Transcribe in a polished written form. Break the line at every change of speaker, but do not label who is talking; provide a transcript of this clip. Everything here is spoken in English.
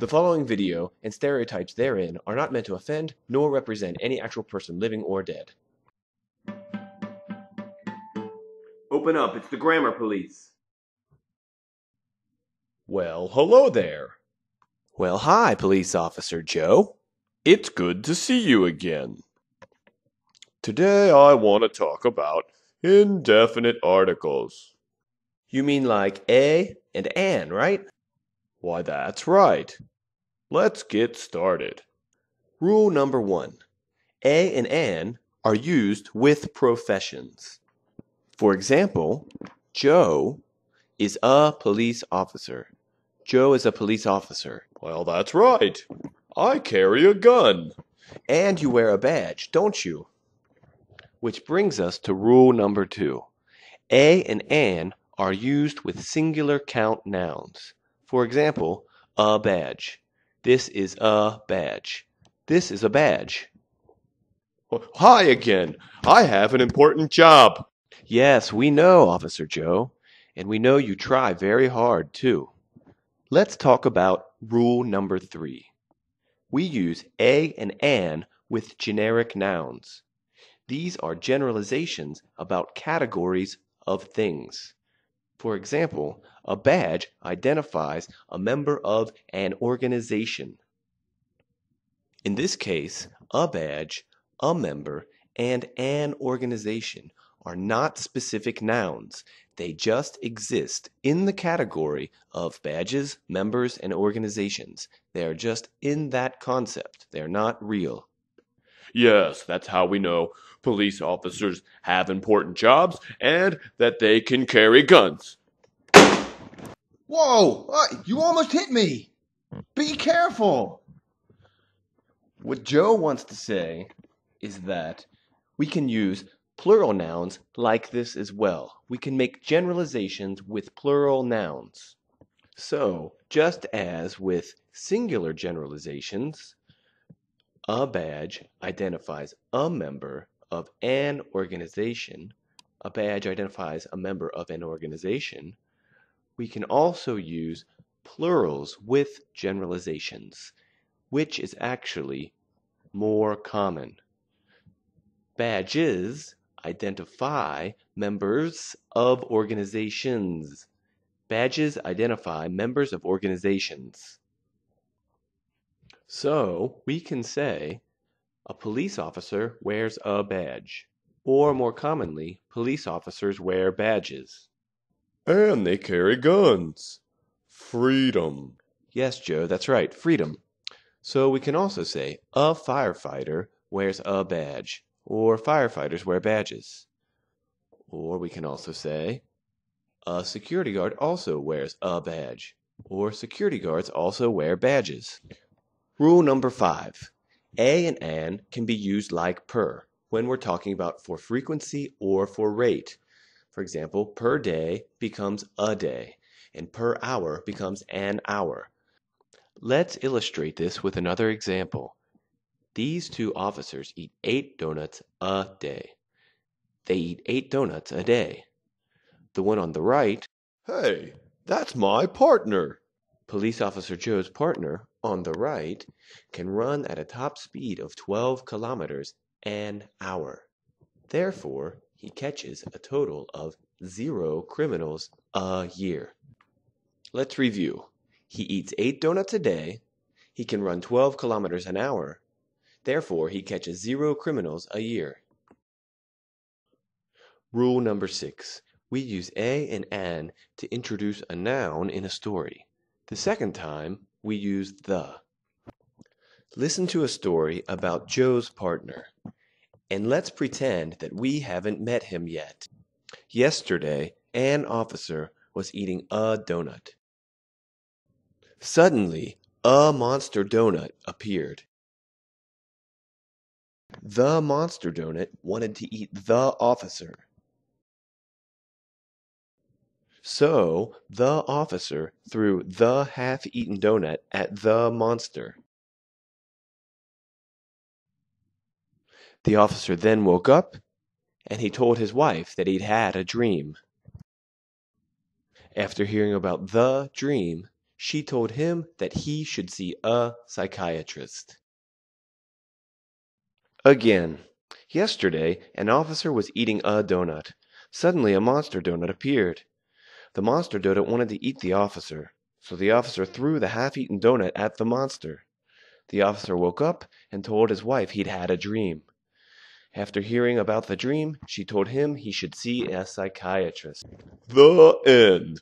The following video and stereotypes therein are not meant to offend nor represent any actual person living or dead. Open up, it's the grammar police.
Well, hello there.
Well, hi, Police Officer Joe.
It's good to see you again. Today I want to talk about indefinite articles.
You mean like a and an, right?
Why, that's right. Let's get started.
Rule number 1. A and an are used with professions. For example, Joe is a police officer. Joe is a police officer.
Well, that's right. I carry a gun.
And you wear a badge, don't you? Which brings us to rule number 2. A and an are used with singular count nouns. For example, a badge. This is a badge. This is a badge.
Hi again. I have an important job.
Yes, we know, Officer Joe. And we know you try very hard, too. Let's talk about rule number 3. We use a and an with generic nouns. These are generalizations about categories of things. For example, a badge identifies a member of an organization. In this case, a badge, a member, and an organization are not specific nouns. They just exist in the category of badges, members, and organizations. They are just in that concept. They are not real.
Yes, that's how we know police officers have important jobs and that they can carry guns.
Whoa! You almost hit me! Be careful!
What Joe wants to say is that we can use plural nouns like this as well. We can make generalizations with plural nouns. So, just as with singular generalizations, a badge identifies a member of an organization. A badge identifies a member of an organization. We can also use plurals with generalizations, which is actually more common. Badges identify members of organizations. Badges identify members of organizations. So, we can say, a police officer wears a badge. Or more commonly, police officers wear badges.
And they carry guns. Freedom.
Yes, Joe, that's right, freedom. So we can also say, a firefighter wears a badge. Or firefighters wear badges. Or we can also say, a security guard also wears a badge. Or security guards also wear badges. Rule number 5. A and an can be used like per when we're talking about for frequency or for rate. For example, per day becomes a day, and per hour becomes an hour. Let's illustrate this with another example. These two officers eat 8 donuts a day. They eat 8 donuts a day. The one on the right,
Hey, that's my partner.
Police Officer Joe's partner, on the right, can run at a top speed of 12 kilometers an hour. Therefore, he catches a total of 0 criminals a year. Let's review. He eats 8 donuts a day. He can run 12 kilometers an hour. Therefore, he catches 0 criminals a year. Rule number 6. We use a and an to introduce a noun in a story. The second time, we use the. Listen to a story about Joe's partner, and let's pretend that we haven't met him yet. Yesterday, an officer was eating a donut. Suddenly, a monster donut appeared. The monster donut wanted to eat the officer. So, the officer threw the half-eaten donut at the monster. The officer then woke up, and he told his wife that he'd had a dream. After hearing about the dream, She told him that he should see a psychiatrist. Again. Yesterday, an officer was eating a doughnut. Suddenly, a monster doughnut appeared. The monster doughnut wanted to eat the officer, so the officer threw the half-eaten doughnut at the monster. The officer woke up and told his wife he'd had a dream. After hearing about the dream, she told him he should see a psychiatrist.
The end.